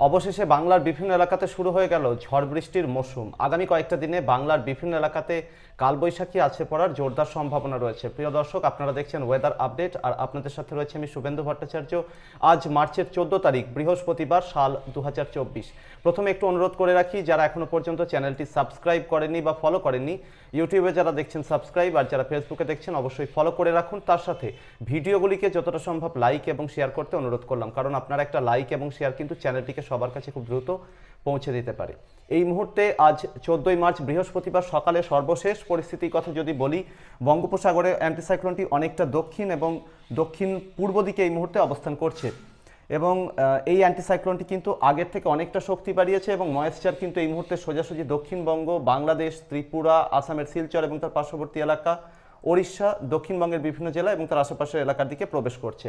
অবশেষে বাংলার বিভিন্ন এলাকাতে শুরু হয়ে গেল ঝড় বৃষ্টির মৌসুম। আগামী কয়েকটা দিনে বাংলার বিভিন্ন এলাকাতে কালবৈশাখী আছে পড়ার জোরদার সম্ভাবনা রয়েছে। প্রিয় দর্শক, আপনারা দেখছেন ওয়েদার আপডেট, আর আপনাদের সাথে রয়েছে আমি শুভেন্দু ভট্টাচার্য। আজ মার্চের 14 তারিখ, বৃহস্পতিবার, সাল 2024। প্রথমে একটু অনুরোধ করে রাখি, যারা এখনো পর্যন্ত চ্যানেলটি সাবস্ক্রাইব করেননি বা ফলো করেননি, ইউটিউবে যারা দেখছেন সাবস্ক্রাইব, আর যারা ফেসবুকে দেখছেন অবশ্যই ফলো করে রাখুন। তার সাথে ভিডিওগুলিকে যতটা সম্ভব লাইক এবং শেয়ার করতে অনুরোধ করলাম, কারণ আপনারা একটা লাইক এবং শেয়ার কিন্তু চ্যানেলটিকে সবার কাছে খুব দ্রুত পৌঁছে দিতে পারে। এই মুহূর্তে আজ 14ই মার্চ, বৃহস্পতিবার সকালে সর্বশেষ পরিস্থিতির কথা যদি বলি, বঙ্গোপসাগরে অ্যান্টিসাইক্লোনটি অনেকটা দক্ষিণ এবং দক্ষিণ পূর্ব দিকে এই মুহূর্তে অবস্থান করছে, এবং এই অ্যান্টিসাইক্লোনটি কিন্তু আগের থেকে অনেকটা শক্তি বাড়িয়েছে এবং ময়েশ্চার কিন্তু এই মুহূর্তে সোজাসুজি দক্ষিণবঙ্গ, বাংলাদেশ, ত্রিপুরা, আসামের শিলচর এবং তার পার্শ্ববর্তী এলাকা, ওড়িশা, দক্ষিণবঙ্গের বিভিন্ন জেলা এবং তার আশেপাশের এলাকার দিকে প্রবেশ করছে।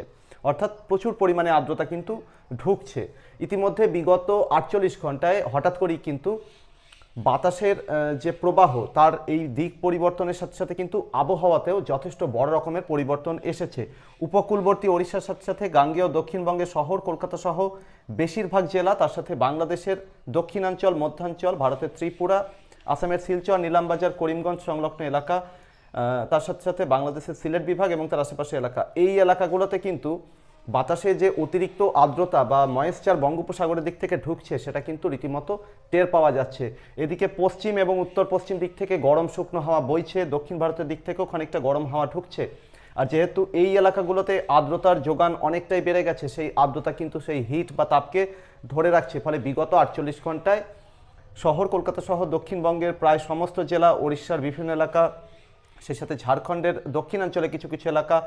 অর্থাৎ প্রচুর পরিমাণে আর্দ্রতা কিন্তু ঢুকছে। ইতিমধ্যে বিগত 48 ঘন্টায় হঠাৎ করেই কিন্তু বাতাসের যে প্রবাহ, তার এই দিক পরিবর্তনের সাথে সাথে কিন্তু আবহাওয়াতেও যথেষ্ট বড় রকমের পরিবর্তন এসেছে। উপকূলবর্তী ওড়িশার সাথে সাথে গাঙ্গেয় দক্ষিণবঙ্গের শহর কলকাতা সহ বেশিরভাগ জেলা, তার সাথে বাংলাদেশের দক্ষিণাঞ্চল, মধ্যাঞ্চল, ভারতের ত্রিপুরা, আসামের শিলচর, নীলামবাজার, করিমগঞ্জ সংলগ্ন এলাকা, তার সাথে সাথে বাংলাদেশের সিলেট বিভাগ এবং তার আশেপাশের এলাকা, এই এলাকাগুলোতে কিন্তু বাতাসে যে অতিরিক্ত আর্দ্রতা বা ময়েশ্চার বঙ্গোপসাগরের দিক থেকে ঢুকছে, সেটা কিন্তু রীতিমতো টের পাওয়া যাচ্ছে। এদিকে পশ্চিম এবং উত্তর পশ্চিম দিক থেকে গরম শুকনো হাওয়া বইছে, দক্ষিণ ভারতের দিক থেকেও খানিকটা গরম হাওয়া ঢুকছে। আর যেহেতু এই এলাকাগুলোতে আর্দ্রতার যোগান অনেকটাই বেড়ে গেছে, সেই আর্দ্রতা কিন্তু সেই হিট বা তাপকে ধরে রাখছে। ফলে বিগত 48 ঘন্টায় শহর কলকাতা সহ দক্ষিণবঙ্গের প্রায় সমস্ত জেলা, ওড়িশার বিভিন্ন এলাকা, সেই সাথে ঝাড়খণ্ডের দক্ষিণাঞ্চলে কিছু কিছু এলাকা,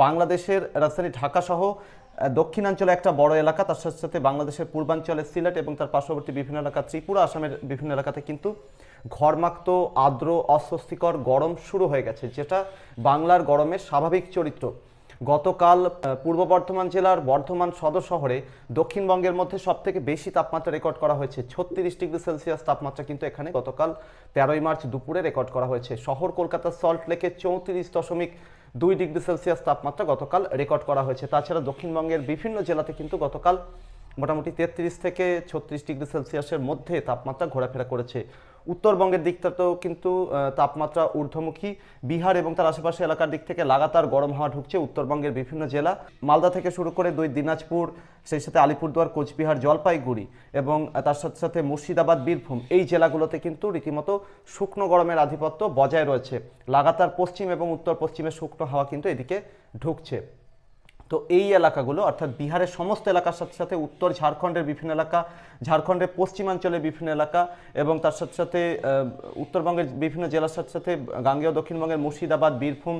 বাংলাদেশের রাজধানী ঢাকা সহ দক্ষিণাঞ্চলে একটা বড় এলাকা, তার সাথে সাথে বাংলাদেশের পূর্বাঞ্চলে সিলেট এবং তার পার্শ্ববর্তী বিভিন্ন এলাকা, ত্রিপুরা, আসামের বিভিন্ন এলাকাতে কিন্তু ঘরমাক্ত, আর্দ্র, অস্বস্তিকর গরম শুরু হয়ে গেছে, যেটা বাংলার গরমের স্বাভাবিক চরিত্র। গতকাল পূর্ব বর্ধমান জেলার বর্ধমান সদর শহরে দক্ষিণবঙ্গের মধ্যে সবথেকে বেশি তাপমাত্রা রেকর্ড করা হয়েছে। 36 ডিগ্রি সেলসিয়াস তাপমাত্রা কিন্তু এখানে গতকাল 13ই মার্চ দুপুরে রেকর্ড করা হয়েছে। শহর কলকাতার সল্ট লেকে 34.2 ডিগ্রি সেলসিয়াস তাপমাত্রা গতকাল রেকর্ড করা হয়েছে। তাছাড়া দক্ষিণবঙ্গের বিভিন্ন জেলাতে কিন্তু গতকাল মোটামুটি 33 থেকে 36 ডিগ্রি সেলসিয়াসের মধ্যে তাপমাত্রা ঘোরাফেরা করেছে। উত্তরবঙ্গের দিকটাতেও কিন্তু তাপমাত্রা ঊর্ধ্বমুখী। বিহার এবং তার আশেপাশে এলাকার দিক থেকে লাগাতার গরম হাওয়া ঢুকছে উত্তরবঙ্গের বিভিন্ন জেলা, মালদা থেকে শুরু করে দিনাজপুর, সেই সাথে আলিপুরদুয়ার, কোচবিহার, জলপাইগুড়ি এবং তার সাথে সাথে মুর্শিদাবাদ, বীরভূম, এই জেলাগুলোতে কিন্তু রীতিমতো শুকনো গরমের আধিপত্য বজায় রয়েছে। লাগাতার পশ্চিম এবং উত্তর পশ্চিমের শুকনো হাওয়া কিন্তু এদিকে ঢুকছে। তো এই এলাকাগুলো অর্থাৎ বিহারের সমস্ত এলাকার সাথে সাথে উত্তর ঝাড়খণ্ডের বিভিন্ন এলাকা, ঝাড়খণ্ডের পশ্চিমাঞ্চলের বিভিন্ন এলাকা এবং তার সাথে সাথে উত্তরবঙ্গের বিভিন্ন জেলার সাথে সাথে গাঙ্গেয় দক্ষিণবঙ্গের মুর্শিদাবাদ, বীরভূম,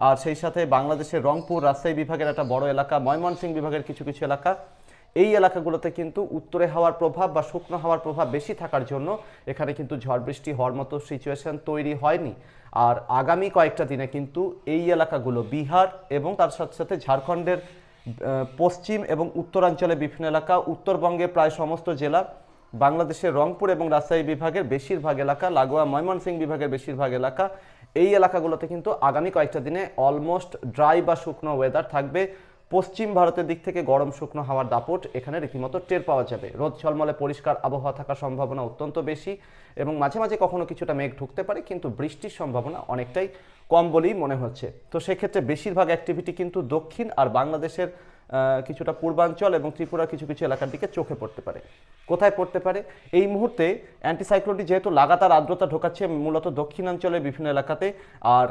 আর সেই সাথে বাংলাদেশের রংপুর, রাজশাহী বিভাগের একটা বড় এলাকা, ময়মনসিংহ বিভাগের কিছু কিছু এলাকা, এই এলাকাগুলোতে কিন্তু উত্তরে হাওয়ার প্রভাব বা শুকনো হাওয়ার প্রভাব বেশি থাকার জন্য এখানে কিন্তু ঝড় বৃষ্টি হওয়ার মতো সিচুয়েশন তৈরি হয়নি। আর আগামী কয়েকটা দিনে কিন্তু এই এলাকাগুলো বিহার এবং তার সাথে সাথে ঝাড়খণ্ডের পশ্চিম এবং উত্তরাঞ্চলে বিভিন্ন এলাকা, উত্তরবঙ্গের প্রায় সমস্ত জেলা, বাংলাদেশের রংপুর এবং রাজশাহী বিভাগের বেশিরভাগ এলাকা, লাগোয়া ময়মনসিংহ বিভাগের বেশিরভাগ এলাকা, এই এলাকাগুলোতে কিন্তু আগামী কয়েকটা দিনে অলমোস্ট ড্রাই বা শুকনো ওয়েদার থাকবে। পশ্চিম ভারতের দিক থেকে গরম শুকনো হাওয়ার দাপট এখানে রীতিমতো টের পাওয়া যাবে। রোদ ঝলমলে পরিষ্কার আবহাওয়া থাকার সম্ভাবনা অত্যন্ত বেশি এবং মাঝে মাঝে কখনো কিছুটা মেঘ ঢুকতে পারে, কিন্তু বৃষ্টির সম্ভাবনা অনেকটাই কম বলেই মনে হচ্ছে। তো সেক্ষেত্রে বেশিরভাগ অ্যাক্টিভিটি কিন্তু দক্ষিণ আর বাংলাদেশের কিছুটা পূর্বাঞ্চল এবং ত্রিপুরার কিছু কিছু এলাকার দিকে চোখে পড়তে পারে। কোথায় পড়তে পারে? এই মুহূর্তে অ্যান্টিসাইক্লোনটি যেহেতু লাগাতার আর্দ্রতা ঢোকাচ্ছে মূলত দক্ষিণাঞ্চলের বিভিন্ন এলাকাতে, আর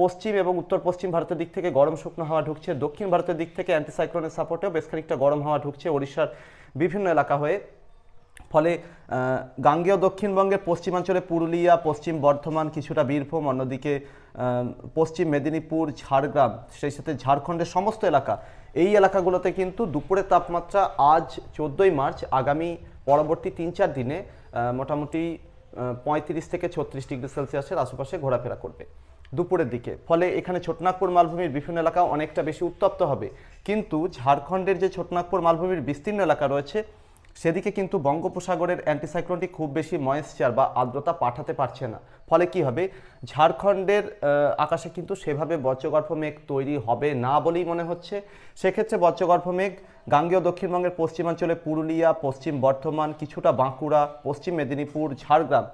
পশ্চিম এবং উত্তর পশ্চিম ভারতের দিক থেকে গরম শুকনো হাওয়া ঢুকছে, দক্ষিণ ভারতের দিক থেকে অ্যান্টিসাইক্লোনের সাপোর্টেও বেশ খানিকটা গরম হাওয়া ঢুকছে ওড়িশার বিভিন্ন এলাকা হয়ে। ফলে গাঙ্গেয় দক্ষিণবঙ্গের পশ্চিমাঞ্চলে পুরুলিয়া, পশ্চিম বর্ধমান, কিছুটা বীরভূম, অন্যদিকে পশ্চিম মেদিনীপুর, ঝাড়গ্রাম, সেই সাথে ঝাড়খণ্ডের সমস্ত এলাকা, এই এলাকাগুলোতে কিন্তু দুপুরের তাপমাত্রা আজ 14ই মার্চ আগামী পরবর্তী 3-4 দিনে মোটামুটি 35 থেকে 36 ডিগ্রি সেলসিয়াসের আশেপাশে ঘোরাফেরা করবে দুপুরের দিকে। ফলে এখানে ছোটনাগপুর মালভূমির বিভিন্ন এলাকা অনেকটা বেশি উত্তপ্ত হবে, কিন্তু ঝাড়খণ্ডের যে ছোটনাগপুর মালভূমির বিস্তীর্ণ এলাকা রয়েছে, সেদিকে কিন্তু বঙ্গোপসাগরের অ্যান্টিসাইক্লোনটি খুব বেশি ময়েশ্চার বা আর্দ্রতা পাঠাতে পারছে না। ফলে কি হবে, ঝাড়খণ্ডের আকাশে কিন্তু সেভাবে বজ্রগর্ভ মেঘ তৈরি হবে না বলেই মনে হচ্ছে। সেক্ষেত্রে বজ্রগর্ভ মেঘ গাঙ্গেয় দক্ষিণবঙ্গের পশ্চিমাঞ্চলে পুরুলিয়া, পশ্চিম বর্ধমান, কিছুটা বাঁকুড়া, পশ্চিম মেদিনীপুর, ঝাড়গ্রাম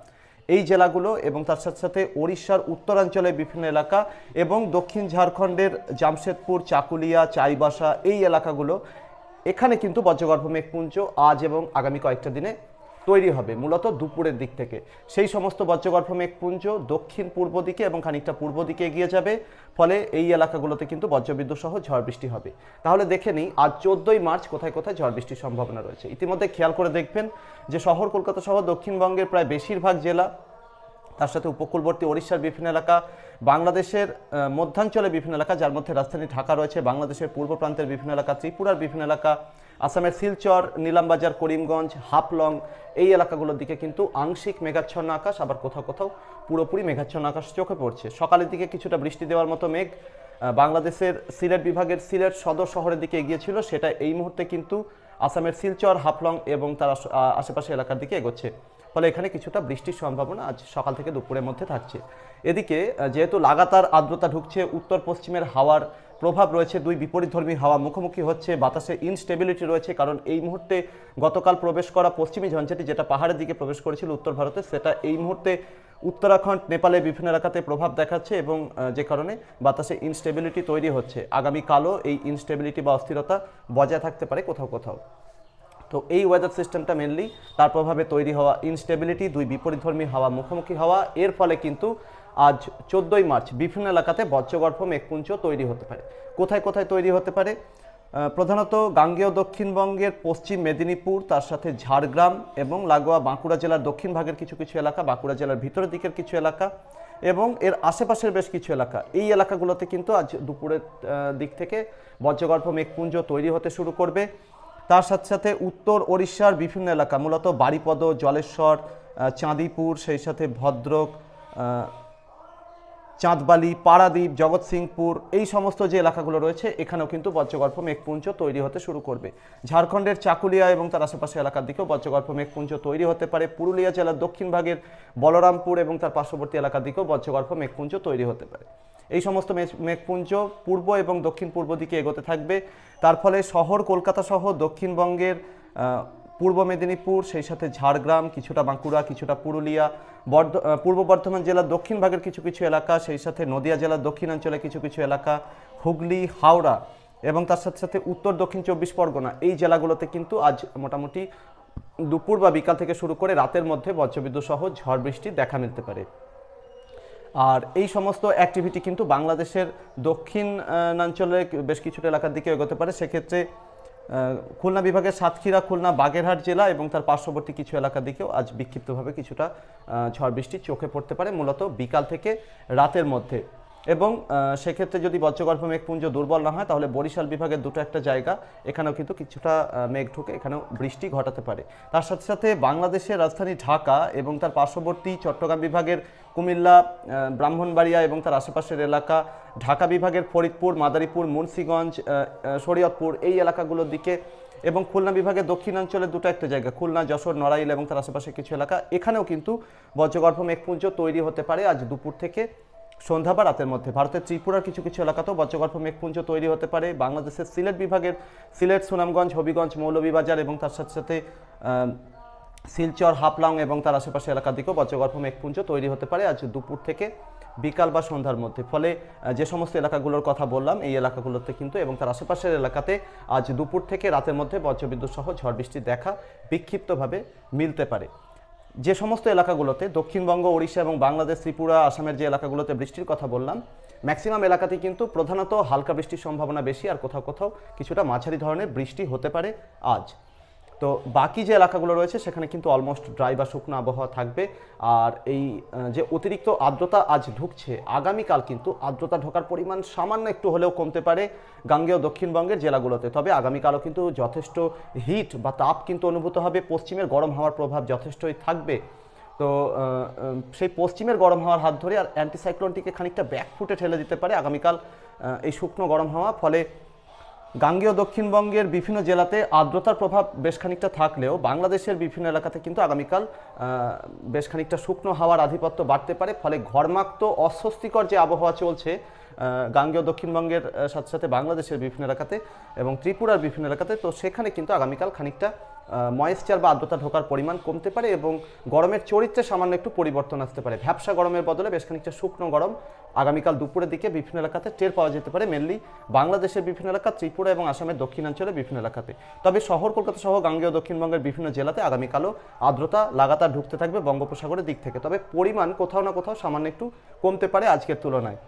এই জেলাগুলো এবং তার সাথে সাথে ওড়িশার উত্তরাঞ্চলে বিভিন্ন এলাকা এবং দক্ষিণ ঝাড়খণ্ডের জামশেদপুর, চাকুলিয়া, চাইবাসা এই এলাকাগুলো, এখানে কিন্তু বজ্রগর্ভ মেঘপুঞ্জ আজ এবং আগামী কয়েকটা দিনে তৈরি হবে, মূলত দুপুরের দিক থেকে। সেই সমস্ত বজ্রগর্ভ মেঘপুঞ্জ দক্ষিণ পূর্ব দিকে এবং খানিকটা পূর্ব দিকে এগিয়ে যাবে, ফলে এই এলাকাগুলোতে কিন্তু বজ্রবিদ্যুৎ সহ ঝড় বৃষ্টি হবে। তাহলে দেখে নিই আজ 14ই মার্চ কোথায় কোথায় ঝড় বৃষ্টির সম্ভাবনা রয়েছে। ইতিমধ্যে খেয়াল করে দেখবেন যে শহর কলকাতা সহ দক্ষিণবঙ্গের প্রায় বেশিরভাগ জেলা, তার সাথে উপকূলবর্তী ওড়িশার বিভিন্ন এলাকা, বাংলাদেশের মধ্যাঞ্চলে বিভিন্ন এলাকা যার মধ্যে রাজধানী ঢাকা রয়েছে, বাংলাদেশের পূর্ব প্রান্তের বিভিন্ন এলাকা, ত্রিপুরার বিভিন্ন এলাকা, আসামের শিলচর, নীলামবাজার, করিমগঞ্জ, হাফলং এই এলাকাগুলোর দিকে কিন্তু আংশিক মেঘাচ্ছন্ন আকাশ, আবার কোথাও কোথাও পুরোপুরি মেঘাচ্ছন্ন আকাশ চোখে পড়ছে। সকালের দিকে কিছুটা বৃষ্টি দেওয়ার মতো মেঘ বাংলাদেশের সিলেট বিভাগের সিলেট সদর শহরের দিকে এগিয়েছিল, সেটা এই মুহূর্তে কিন্তু আসামের শিলচর, হাফলং এবং তার আশেপাশে এলাকার দিকে এগোচ্ছে। ফলে এখানে কিছুটা বৃষ্টির সম্ভাবনা আজ সকাল থেকে দুপুরের মধ্যে থাকছে। এদিকে যেহেতু লাগাতার আর্দ্রতা ঢুকছে, উত্তর পশ্চিমের হাওয়ার প্রভাব রয়েছে, দুই বিপরীতধর্মী হাওয়া মুখোমুখি হচ্ছে, বাতাসে ইনস্টেবিলিটি রয়েছে, কারণ এই মুহূর্তে গতকাল প্রবেশ করা পশ্চিমী ঝঞ্ঝাটি যেটা পাহাড়ের দিকে প্রবেশ করেছিল উত্তর ভারতে, সেটা এই মুহূর্তে উত্তরাখণ্ড, নেপালের বিভিন্ন এলাকাতে প্রভাব দেখাচ্ছে এবং যে কারণে বাতাসে ইনস্টেবিলিটি তৈরি হচ্ছে। আগামীকালও এই ইনস্টেবিলিটি বা অস্থিরতা বজায় থাকতে পারে কোথাও কোথাও। তো এই ওয়েদার সিস্টেমটা মেনলি তার প্রভাবে তৈরি হওয়া ইনস্টেবিলিটি, দুই বিপরীতধর্মী হাওয়া মুখোমুখি হওয়া, এর ফলে কিন্তু আজ 14ই মার্চ বিভিন্ন এলাকাতে বজ্রগর্ভ মেঘপুঞ্জ তৈরি হতে পারে। কোথায় কোথায় তৈরি হতে পারে? প্রধানত গাঙ্গেয় দক্ষিণবঙ্গের পশ্চিম মেদিনীপুর, তার সাথে ঝাড়গ্রাম এবং লাগোয়া বাঁকুড়া জেলার দক্ষিণ ভাগের কিছু কিছু এলাকা, বাঁকুড়া জেলার ভিতরের দিকের কিছু এলাকা এবং এর আশেপাশের বেশ কিছু এলাকা, এই এলাকাগুলোতে কিন্তু আজ দুপুরের দিক থেকে বজ্রগর্ভ মেঘপুঞ্জ তৈরি হতে শুরু করবে। তার সাথে সাথে উত্তর ওড়িশার বিভিন্ন এলাকা, মূলত বারিপদ, জলেশ্বর, চাঁদিপুর, সেই সাথে ভদ্রক, চাঁদবালি, পারাদ্বীপ, জগৎসিংপুর এই সমস্ত যে এলাকাগুলো রয়েছে এখানেও কিন্তু বজ্রগর্ভ মেঘপুঞ্জ তৈরি হতে শুরু করবে। ঝাড়খণ্ডের চাকুলিয়া এবং তার আশেপাশে এলাকার দিকেও বজ্রগর্ভ মেঘপুঞ্জ তৈরি হতে পারে। পুরুলিয়া জেলার দক্ষিণ ভাগের বলরামপুর এবং তার পার্শ্ববর্তী এলাকার দিকেও বজ্রগর্ভ মেঘপুঞ্জ তৈরি হতে পারে। এই সমস্ত মেঘপুঞ্জ পূর্ব এবং দক্ষিণ পূর্ব দিকে এগোতে থাকবে। তার ফলে শহর কলকাতা সহ দক্ষিণবঙ্গের পূর্ব মেদিনীপুর, সেই সাথে ঝাড়গ্রাম, কিছুটা বাঁকুড়া, কিছুটা পুরুলিয়া, পূর্ব বর্ধমান জেলার দক্ষিণ ভাগের কিছু কিছু এলাকা, সেই সাথে নদিয়া জেলার দক্ষিণাঞ্চলে কিছু কিছু এলাকা, হুগলি, হাওড়া এবং তার সাথে সাথে উত্তর দক্ষিণ 24 পরগনা এই জেলাগুলোতে কিন্তু আজ মোটামুটি দুপুর বা বিকাল থেকে শুরু করে রাতের মধ্যে বজ্রবিদ্যুৎ সহ ঝড় বৃষ্টি দেখা মিলতে পারে। আর এই সমস্ত অ্যাক্টিভিটি কিন্তু বাংলাদেশের দক্ষিণাঞ্চলে বেশ কিছুটা এলাকার দিকে এগোতে পারে। সেক্ষেত্রে খুলনা বিভাগের সাতক্ষীরা, খুলনা, বাগেরহাট জেলা এবং তার পার্শ্ববর্তী কিছু এলাকার দিকেও আজ বিক্ষিপ্তভাবে কিছুটা ঝড় বৃষ্টি চোখে পড়তে পারে, মূলত বিকাল থেকে রাতের মধ্যে। এবং সেক্ষেত্রে যদি বজ্রগর্ভ মেঘপুঞ্জ দুর্বল না হয় তাহলে বরিশাল বিভাগের দুটো একটা জায়গা এখানেও কিন্তু কিছুটা মেঘ ঢুকে এখানেও বৃষ্টি ঘটাতে পারে। তার সাথে সাথে বাংলাদেশের রাজধানী ঢাকা এবং তার পার্শ্ববর্তী চট্টগ্রাম বিভাগের কুমিল্লা, ব্রাহ্মণবাড়িয়া এবং তার আশেপাশের এলাকা, ঢাকা বিভাগের ফরিদপুর, মাদারীপুর, মুন্সিগঞ্জ, শরীয়তপুর এই এলাকাগুলোর দিকে এবং খুলনা বিভাগের দক্ষিণাঞ্চলের দুটো একটা জায়গা খুলনা, যশোর, নড়াইল এবং তার আশেপাশে কিছু এলাকা এখানেও কিন্তু বজ্রগর্ভ মেঘপুঞ্জ তৈরি হতে পারে আজ দুপুর থেকে সন্ধ্যা বা রাতের মধ্যে। ভারতের ত্রিপুরার কিছু কিছু এলাকাতেও বজ্রগর্ভ মেঘপুঞ্জ তৈরি হতে পারে। বাংলাদেশের সিলেট বিভাগের সিলেট, সুনামগঞ্জ, হবিগঞ্জ, মৌলভীবাজার এবং তার সাথে সাথে শিলচর, হাফলং এবং তার আশেপাশে এলাকার দিকেও বজ্রগর্ভ মেঘপুঞ্জ তৈরি হতে পারে আজ দুপুর থেকে বিকাল বা সন্ধ্যার মধ্যে। ফলে যে সমস্ত এলাকাগুলোর কথা বললাম এই এলাকাগুলোতে কিন্তু এবং তার আশেপাশের এলাকাতে আজ দুপুর থেকে রাতের মধ্যে বজ্রবিদ্যুৎ সহ ঝড় বৃষ্টি দেখা বিক্ষিপ্তভাবে মিলতে পারে। যে সমস্ত এলাকাগুলোতে দক্ষিণবঙ্গ, ওড়িশা এবং বাংলাদেশ, ত্রিপুরা, আসামের যে এলাকাগুলোতে বৃষ্টির কথা বললাম ম্যাক্সিমাম এলাকাতেই কিন্তু প্রধানত হালকা বৃষ্টির সম্ভাবনা বেশি, আর কোথাও কোথাও কিছুটা মাঝারি ধরনের বৃষ্টি হতে পারে আজ। তো বাকি যে এলাকাগুলো রয়েছে সেখানে কিন্তু অলমোস্ট ড্রাই বা শুকনো আবহাওয়া থাকবে। আর এই যে অতিরিক্ত আর্দ্রতা আজ ঢুকছে, আগামীকাল কিন্তু আর্দ্রতা ঢোকার পরিমাণ সামান্য একটু হলেও কমতে পারে গাঙ্গেয় দক্ষিণবঙ্গের জেলাগুলোতে। তবে আগামীকালও কিন্তু যথেষ্ট হিট বা তাপ কিন্তু অনুভূত হবে, পশ্চিমের গরম হাওয়ার প্রভাব যথেষ্টই থাকবে। তো সেই পশ্চিমের গরম হাওয়ার হাত ধরে আর অ্যান্টিসাইক্লোনটিকে খানিকটা ব্যাকফুটে ঠেলে দিতে পারে আগামীকাল এই শুকনো গরম হাওয়া। ফলে গাঙ্গেয় দক্ষিণবঙ্গের বিভিন্ন জেলাতে আর্দ্রতার প্রভাব বেশ খানিকটা থাকলেও বাংলাদেশের বিভিন্ন এলাকাতে কিন্তু আগামীকাল বেশ খানিকটা শুকনো হাওয়ার আধিপত্য বাড়তে পারে। ফলে ঘরমাক্ত অস্বস্তিকর যে আবহাওয়া চলছে গাঙ্গেয় দক্ষিণবঙ্গের সাথে সাথে বাংলাদেশের বিভিন্ন এলাকাতে এবং ত্রিপুরার বিভিন্ন এলাকাতে, তো সেখানে কিন্তু আগামীকাল খানিকটা ময়েশ্চার বা আর্দ্রতা ঢোকার পরিমাণ কমতে পারে এবং গরমের চরিত্রে সামান্য একটু পরিবর্তন আসতে পারে। ভ্যাপসা গরমের বদলে বেশ খানিকটা শুকনো গরম আগামীকাল দুপুরের দিকে বিভিন্ন এলাকাতে টের পাওয়া যেতে পারে, মেনলি বাংলাদেশের বিভিন্ন এলাকা, ত্রিপুরা এবং আসামের দক্ষিণাঞ্চলের বিভিন্ন এলাকাতে। তবে শহর কলকাতা সহ গাঙ্গেয় দক্ষিণবঙ্গের বিভিন্ন জেলাতে আগামীকালও আর্দ্রতা লাগাতার ঢুকতে থাকবে বঙ্গোপসাগরের দিক থেকে। তবে পরিমাণ কোথাও না কোথাও সামান্য একটু কমতে পারে আজকের তুলনায়।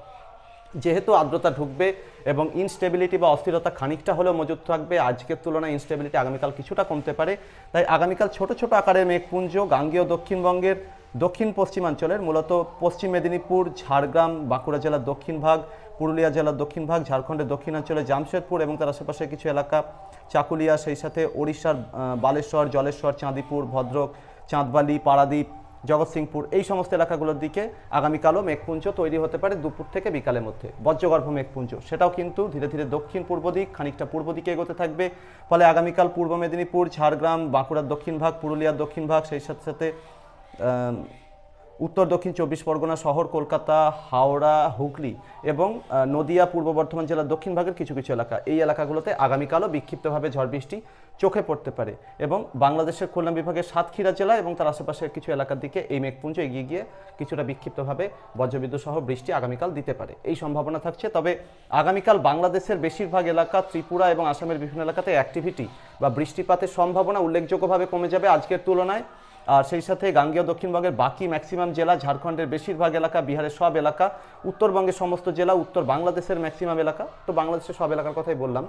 যেহেতু আর্দ্রতা ঢুকবে এবং ইনস্টেবিলিটি বা অস্থিরতা খানিকটা হলেও মজুদ থাকবে, আজকের তুলনায় ইনস্টেবিলিটি আগামীকাল কিছুটা কমতে পারে। তাই আগামীকাল ছোট ছোট আকারের মেঘপুঞ্জ গাঙ্গেয় দক্ষিণবঙ্গের দক্ষিণ পশ্চিমাঞ্চলের মূলত পশ্চিম মেদিনীপুর, ঝাড়গ্রাম, বাঁকুড়া জেলার দক্ষিণ ভাগ, পুরুলিয়া জেলার দক্ষিণ ভাগ, ঝাড়খণ্ডের দক্ষিণাঞ্চলে জামশেদপুর এবং তার আশেপাশে কিছু এলাকা, চাকুলিয়া, সেই সাথে ওড়িশার বালেশ্বর, জলেশ্বর, চাঁদিপুর, ভদ্রক, চাঁদবালি, পারাদ্বীপ, জগৎসিংপুর, এই সমস্ত এলাকাগুলোর দিকে আগামীকালও মেঘপুঞ্জ তৈরি হতে পারে দুপুর থেকে বিকালের মধ্যে। বজ্রগর্ভ মেঘপুঞ্জ সেটাও কিন্তু ধীরে ধীরে দক্ষিণ পূর্ব দিক, খানিকটা পূর্ব দিকে এগোতে থাকবে। ফলে আগামীকাল পূর্ব মেদিনীপুর, ঝাড়গ্রাম, বাঁকুড়ার দক্ষিণ ভাগ, পুরুলিয়ার দক্ষিণ ভাগ, সেই সাথে সাথে উত্তর দক্ষিণ 24 পরগনা, শহর কলকাতা, হাওড়া, হুগলি এবং নদিয়া, পূর্ব বর্ধমান জেলার দক্ষিণ ভাগের কিছু কিছু এলাকা, এই এলাকাগুলোতে আগামীকালও বিক্ষিপ্তভাবে ঝড় বৃষ্টি চোখে পড়তে পারে এবং বাংলাদেশের খুলনা বিভাগের সাতক্ষীরা জেলা এবং তার আশেপাশের কিছু এলাকার দিকে এই মেঘপুঞ্জ এগিয়ে গিয়ে কিছুটা বিক্ষিপ্তভাবে বজ্রবিদ্যুৎ সহ বৃষ্টি আগামীকাল দিতে পারে, এই সম্ভাবনা থাকছে। তবে আগামীকাল বাংলাদেশের বেশিরভাগ এলাকা, ত্রিপুরা এবং আসামের বিভিন্ন এলাকাতে অ্যাক্টিভিটি বা বৃষ্টিপাতের সম্ভাবনা উল্লেখযোগ্যভাবে কমে যাবে আজকের তুলনায়। আর সেই সাথে গাঙ্গেয় দক্ষিণবঙ্গের বাকি ম্যাক্সিমাম জেলা, ঝাড়খণ্ডের বেশিরভাগ এলাকা, বিহারের সব এলাকা, উত্তরবঙ্গের সমস্ত জেলা, উত্তর বাংলাদেশের ম্যাক্সিমাম এলাকা, তো বাংলাদেশের সব এলাকার কথাই বললাম,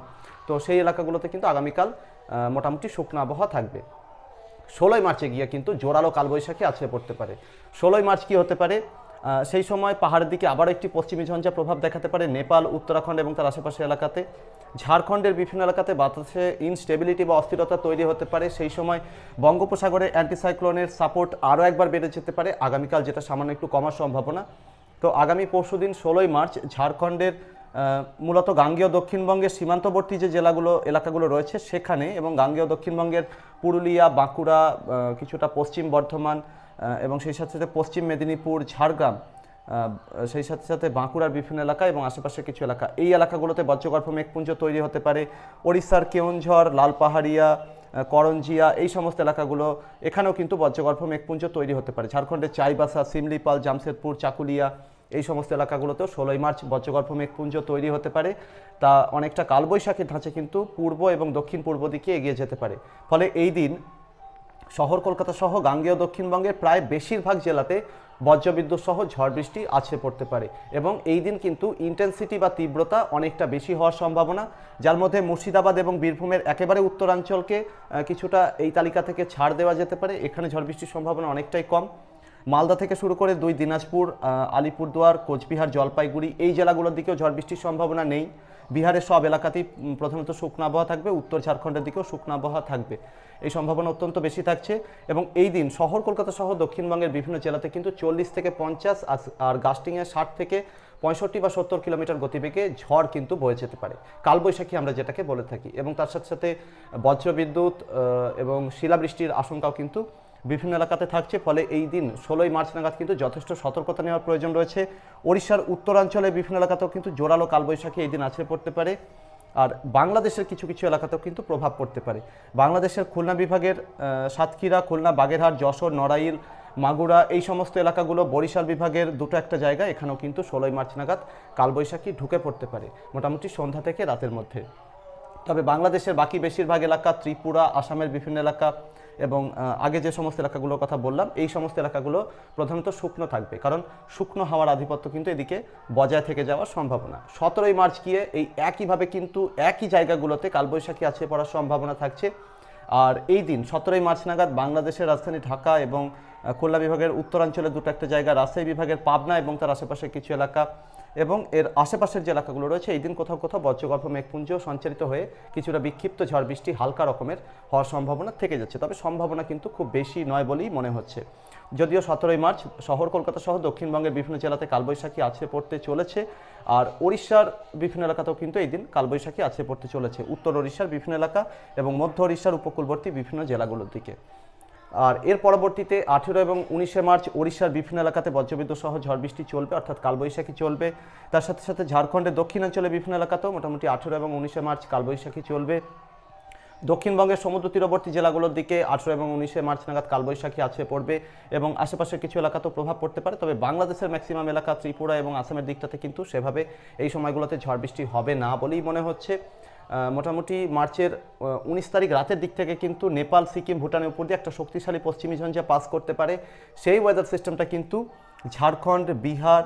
তো সেই এলাকাগুলোতে কিন্তু আগামীকাল মোটামুটি শুকনো আবহাওয়া থাকবে। 16ই মার্চে গিয়ে কিন্তু জোরালো কালবৈশাখী আছড়ে পড়তে পারে। 16ই মার্চ কি হতে পারে? সেই সময় পাহাড়ের দিকে আবারও একটি পশ্চিমী ঝঞ্ঝা প্রভাব দেখাতে পারে নেপাল, উত্তরাখণ্ড এবং তার আশেপাশের এলাকাতে। ঝাড়খণ্ডের বিভিন্ন এলাকাতে বাতাসে ইনস্টেবিলিটি বা অস্থিরতা তৈরি হতে পারে। সেই সময় বঙ্গোপসাগরে অ্যান্টিসাইক্লোনের সাপোর্ট আরও একবার বেড়ে যেতে পারে আগামীকাল, যেটা সামান্য একটু কমার সম্ভাবনা। তো আগামী পরশুদিন 16ই মার্চ ঝাড়খণ্ডের মূলত গাঙ্গেয় দক্ষিণবঙ্গের সীমান্তবর্তী যে এলাকাগুলো রয়েছে সেখানে এবং গাঙ্গেয় দক্ষিণবঙ্গের পুরুলিয়া, বাঁকুড়া, কিছুটা পশ্চিম বর্ধমান এবং সেই সাথে সাথে পশ্চিম মেদিনীপুর, ঝাড়গ্রাম, সেই সাথে সাথে বাঁকুড়ার বিভিন্ন এলাকা এবং আশেপাশের কিছু এলাকা, এই এলাকাগুলোতে বজ্রগর্ভ মেঘপুঞ্জ তৈরি হতে পারে। ওড়িশার কেওনঝড়, লালপাহাড়িয়া, করঞ্জিয়া, এই সমস্ত এলাকাগুলো, এখানেও কিন্তু বজ্রগর্ভ মেঘপুঞ্জ তৈরি হতে পারে। ঝাড়খণ্ডের চাইবাসা, সিমলিপাল, জামশেদপুর, চাকুলিয়া, এই সমস্ত এলাকাগুলোতেও 16ই মার্চ বজ্রগর্ভ মেঘপুঞ্জ তৈরি হতে পারে। তা অনেকটা কালবৈশাখীর ধাঁচে কিন্তু পূর্ব এবং দক্ষিণ পূর্ব দিকে এগিয়ে যেতে পারে। ফলে এই দিন শহর কলকাতা সহ গাঙ্গেয় দক্ষিণবঙ্গের প্রায় বেশিরভাগ জেলাতে বজ্রবিদ্যুৎ সহ ঝড় বৃষ্টি আছড়ে পড়তে পারে এবং এই দিন কিন্তু ইন্টেন্সিটি বা তীব্রতা অনেকটা বেশি হওয়ার সম্ভাবনা, যার মধ্যে মুর্শিদাবাদ এবং বীরভূমের একেবারে উত্তরাঞ্চলকে কিছুটা এই তালিকা থেকে ছাড় দেওয়া যেতে পারে, এখানে ঝড় বৃষ্টির সম্ভাবনা অনেকটাই কম। মালদা থেকে শুরু করে 2 দিনাজপুর, আলিপুরদুয়ার, কোচবিহার, জলপাইগুড়ি, এই জেলাগুলোর দিকেও ঝড় বৃষ্টির সম্ভাবনা নেই। বিহারের সব এলাকাতেই প্রথমত শুকনো আবহাওয়া থাকবে, উত্তর ঝাড়খণ্ডের দিকেও শুকনো আবহাওয়া থাকবে, এই সম্ভাবনা অত্যন্ত বেশি থাকছে। এবং এই দিন শহর কলকাতা সহ দক্ষিণবঙ্গের বিভিন্ন জেলাতে কিন্তু 40 থেকে 50 আর গাস্টিংয়ে 60 থেকে 65 বা 70 কিলোমিটার গতিবেগে ঝড় কিন্তু বয়ে যেতে পারে, কালবৈশাখী আমরা যেটাকে বলে থাকি। এবং তার সাথে সাথে বজ্রবিদ্যুৎ এবং শিলাবৃষ্টির আশঙ্কাও কিন্তু বিভিন্ন এলাকাতে থাকছে। ফলে এই দিন 16ই মার্চ নাগাদ কিন্তু যথেষ্ট সতর্কতা নেওয়ার প্রয়োজন রয়েছে। ওড়িশার উত্তরাঞ্চলের বিভিন্ন এলাকাতেও কিন্তু জোরালো কালবৈশাখী এই দিন আছড়ে পড়তে পারে। আর বাংলাদেশের কিছু কিছু এলাকাতেও কিন্তু প্রভাব পড়তে পারে। বাংলাদেশের খুলনা বিভাগের সাতক্ষীরা, খুলনা, বাগেরহাট, যশোর, নড়াইল, মাগুরা, এই সমস্ত এলাকাগুলো, বরিশাল বিভাগের দুটো একটা জায়গা, এখানেও কিন্তু 16ই মার্চ নাগাদ কালবৈশাখী ঢুকে পড়তে পারে মোটামুটি সন্ধ্যা থেকে রাতের মধ্যে। তবে বাংলাদেশের বাকি বেশিরভাগ এলাকা, ত্রিপুরা, আসামের বিভিন্ন এলাকা এবং আগে যে সমস্ত এলাকাগুলোর কথা বললাম, এই সমস্ত এলাকাগুলো প্রধানত শুকনো থাকবে, কারণ শুকনো হাওয়ার আধিপত্য কিন্তু এদিকে বজায় থেকে যাওয়ার সম্ভাবনা। 17ই মার্চ গিয়ে এই একইভাবে কিন্তু একই জায়গাগুলোতে কালবৈশাখী আছড়ে পড়ার সম্ভাবনা থাকছে। আর এই দিন 17ই মার্চ নাগাদ বাংলাদেশের রাজধানী ঢাকা এবং খুলনা বিভাগের উত্তরাঞ্চলের দুটো একটা জায়গা, রাজশাহী বিভাগের পাবনা এবং তার আশেপাশে কিছু এলাকা, এবং এর আশেপাশের যে এলাকাগুলো রয়েছে এই দিন কোথাও কোথাও বজ্রগর্ভ মেঘপুঞ্জ সঞ্চারিত হয়ে কিছুটা বিক্ষিপ্ত ঝড় বৃষ্টি হালকা রকমের হওয়ার সম্ভাবনা থেকে যাচ্ছে, তবে সম্ভাবনা কিন্তু খুব বেশি নয় বলেই মনে হচ্ছে। যদিও 17ই মার্চ শহর কলকাতা সহ দক্ষিণবঙ্গের বিভিন্ন জেলাতে কালবৈশাখী আছড়ে পড়তে চলেছে, আর ওড়িশার বিভিন্ন এলাকাতেও কিন্তু এই দিন কালবৈশাখী আছড়ে পড়তে চলেছে, উত্তর ওড়িশার বিভিন্ন এলাকা এবং মধ্য ওড়িশার উপকূলবর্তী বিভিন্ন জেলাগুলোর দিকে। আর এর পরবর্তীতে 18 এবং 19শে মার্চ ওড়িশার বিভিন্ন এলাকাতে বজ্রবিদ্যুৎ সহ ঝড় বৃষ্টি চলবে, অর্থাৎ কালবৈশাখী চলবে। তার সাথে সাথে ঝাড়খণ্ডের দক্ষিণাঞ্চলের বিভিন্ন এলাকাতেও মোটামুটি 18 এবং 19শে মার্চ কালবৈশাখী চলবে। দক্ষিণবঙ্গের সমুদ্র তীরবর্তী জেলাগুলোর দিকে 18 এবং 19শে মার্চ নাগাদ কালবৈশাখী আছড়ে পড়বে এবং আশেপাশের কিছু এলাকাতেও প্রভাব পড়তে পারে, তবে বাংলাদেশের ম্যাক্সিমাম এলাকা ত্রিপুরা এবং আসামের দিকটাতে কিন্তু সেভাবে এই সময়গুলোতে ঝড় বৃষ্টি হবে না বলেই মনে হচ্ছে। মোটামুটি মার্চের 19 তারিখ রাতের দিক থেকে কিন্তু নেপাল, সিকিম, ভুটানের উপর দিয়ে একটা শক্তিশালী পশ্চিমী ঝঞ্ঝা পাস করতে পারে। সেই ওয়েদার সিস্টেমটা কিন্তু ঝাড়খণ্ড, বিহার,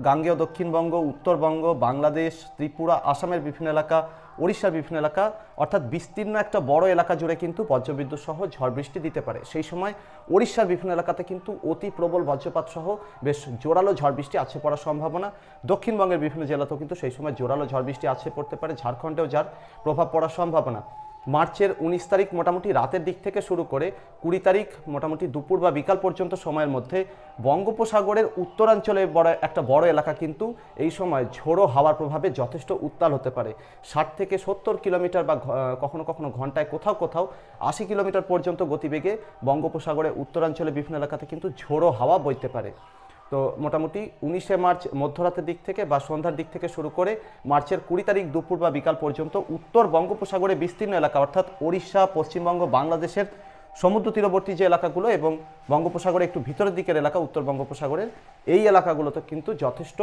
গাঙ্গেয় দক্ষিণবঙ্গ, উত্তরবঙ্গ, বাংলাদেশ, ত্রিপুরা, আসামের বিভিন্ন এলাকা, ওড়িশার বিভিন্ন এলাকা, অর্থাৎ বিস্তীর্ণ একটা বড় এলাকা জুড়ে কিন্তু বজ্রবিদ্যুৎ সহ ঝড় বৃষ্টি দিতে পারে। সেই সময় ওড়িশার বিভিন্ন এলাকাতে কিন্তু অতি প্রবল বজ্রপাত সহ বেশ জোরালো ঝড় বৃষ্টি আছে পড়ার সম্ভাবনা। দক্ষিণবঙ্গের বিভিন্ন জেলাতেও কিন্তু সেই সময় জোরালো ঝড় বৃষ্টি আছে পড়তে পারে, ঝাড়খণ্ডেও যার প্রভাব পড়ার সম্ভাবনা। মার্চের 19 তারিখ মোটামুটি রাতের দিক থেকে শুরু করে 20 তারিখ মোটামুটি দুপুর বা বিকাল পর্যন্ত সময়ের মধ্যে বঙ্গোপসাগরের উত্তরাঞ্চলে একটা বড় এলাকা কিন্তু এই সময় ঝোড়ো হাওয়ার প্রভাবে যথেষ্ট উত্তাল হতে পারে। 60 থেকে 70 কিলোমিটার বা কখনো কখনো ঘন্টায় কোথাও কোথাও 80 কিলোমিটার পর্যন্ত গতিবেগে বঙ্গোপসাগরের উত্তরাঞ্চলে বিভিন্ন এলাকাতে কিন্তু ঝোড়ো হাওয়া বইতে পারে। তো মোটামুটি 19শে মার্চ মধ্যরাতের দিক থেকে বা সন্ধ্যার দিক থেকে শুরু করে মার্চের 20 তারিখ দুপুর বা বিকাল পর্যন্ত উত্তর বঙ্গোপসাগরে বিস্তীর্ণ এলাকা, অর্থাৎ ওড়িশা, পশ্চিমবঙ্গ, বাংলাদেশের সমুদ্র তীরবর্তী যে এলাকাগুলো এবং বঙ্গোপসাগরে একটু ভিতরের দিকের এলাকা উত্তর বঙ্গোপসাগরের এই এলাকাগুলোতে কিন্তু যথেষ্ট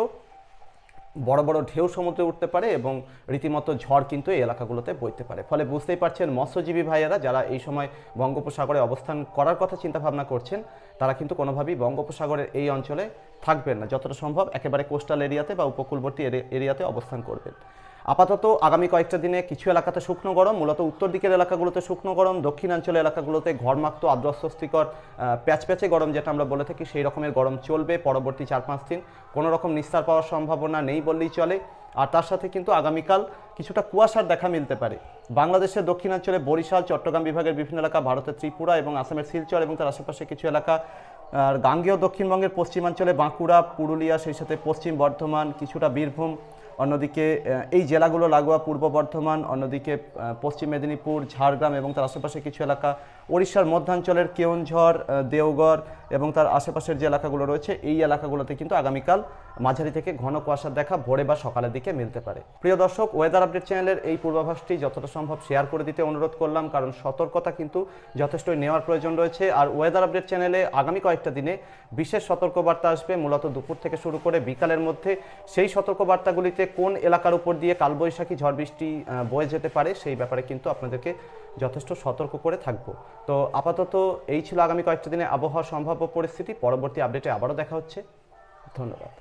বড় বড় ঢেউ সমুদ্রে উঠতে পারে এবং রীতিমতো ঝড় কিন্তু এই এলাকাগুলোতে বইতে পারে। ফলে বুঝতেই পারছেন মৎস্যজীবী ভাইয়েরা যারা এই সময় বঙ্গোপসাগরে অবস্থান করার কথা চিন্তাভাবনা করছেন তারা কিন্তু কোনোভাবেই বঙ্গোপসাগরের এই অঞ্চলে থাকবেন না, যতটা সম্ভব একেবারে কোস্টাল এরিয়াতে বা উপকূলবর্তী এরিয়াতে অবস্থান করবেন। আপাতত আগামী কয়েকটা দিনে কিছু এলাকাতে শুকনো গরম, মূলত উত্তর দিকের এলাকাগুলোতে শুকনো গরম, দক্ষিণাঞ্চলের এলাকাগুলোতে ঘরমাক্ত আদ্রস্বস্তিকর প্যাচপ্যাচে গরম যেটা আমরা বলে থাকি সেই রকমের গরম চলবে পরবর্তী 4-5 দিন। কোনো রকম নিস্তার পাওয়ার সম্ভাবনা নেই বললেই চলে। আর তার সাথে কিন্তু আগামীকাল কিছুটা কুয়াশার দেখা মিলতে পারে। বাংলাদেশের দক্ষিণাঞ্চলে বরিশাল, চট্টগ্রাম বিভাগের বিভিন্ন এলাকা, ভারতের ত্রিপুরা এবং আসামের শিলচর এবং তার আশেপাশে কিছু এলাকা, আর গাঙ্গেয় দক্ষিণবঙ্গের পশ্চিমাঞ্চলে বাঁকুড়া, পুরুলিয়া, সেই সাথে পশ্চিম বর্ধমান, কিছুটা বীরভূম, অন্যদিকে এই জেলাগুলো লাগোয়া পূর্ব বর্ধমান, অন্যদিকে পশ্চিম মেদিনীপুর, ঝাড়গ্রাম এবং তার আশেপাশে কিছু এলাকা, ওড়িশার মধ্যাঞ্চলের কেওনঝড়, দেওগড় এবং তার আশেপাশের যে এলাকাগুলো রয়েছে এই এলাকাগুলোতে কিন্তু আগামীকাল মাঝারি থেকে ঘন কুয়াশার দেখা ভোরে বা সকালের দিকে মিলতে পারে। প্রিয় দর্শক, ওয়েদার আপডেট চ্যানেলের এই পূর্বাভাসটি যতটা সম্ভব শেয়ার করে দিতে অনুরোধ করলাম, কারণ সতর্কতা কিন্তু যথেষ্টই নেওয়ার প্রয়োজন রয়েছে। আর ওয়েদার আপডেট চ্যানেলে আগামী কয়েকটা দিনে বিশেষ সতর্কবার্তা আসবে, মূলত দুপুর থেকে শুরু করে বিকালের মধ্যে। সেই সতর্কবার্তাগুলিতে কোন এলাকার উপর দিয়ে কালবৈশাখী ঝড় বৃষ্টি বয়ে যেতে পারে সেই ব্যাপারে কিন্তু আপনাদেরকে যথেষ্ট সতর্ক করে থাকবো। তো আপাতত এই ছিল আগামী কয়েকটা দিনে আবহাওয়ার সম্ভাব্য পরিস্থিতি। পরবর্তী আপডেটে আবারও দেখা হচ্ছে। ধন্যবাদ।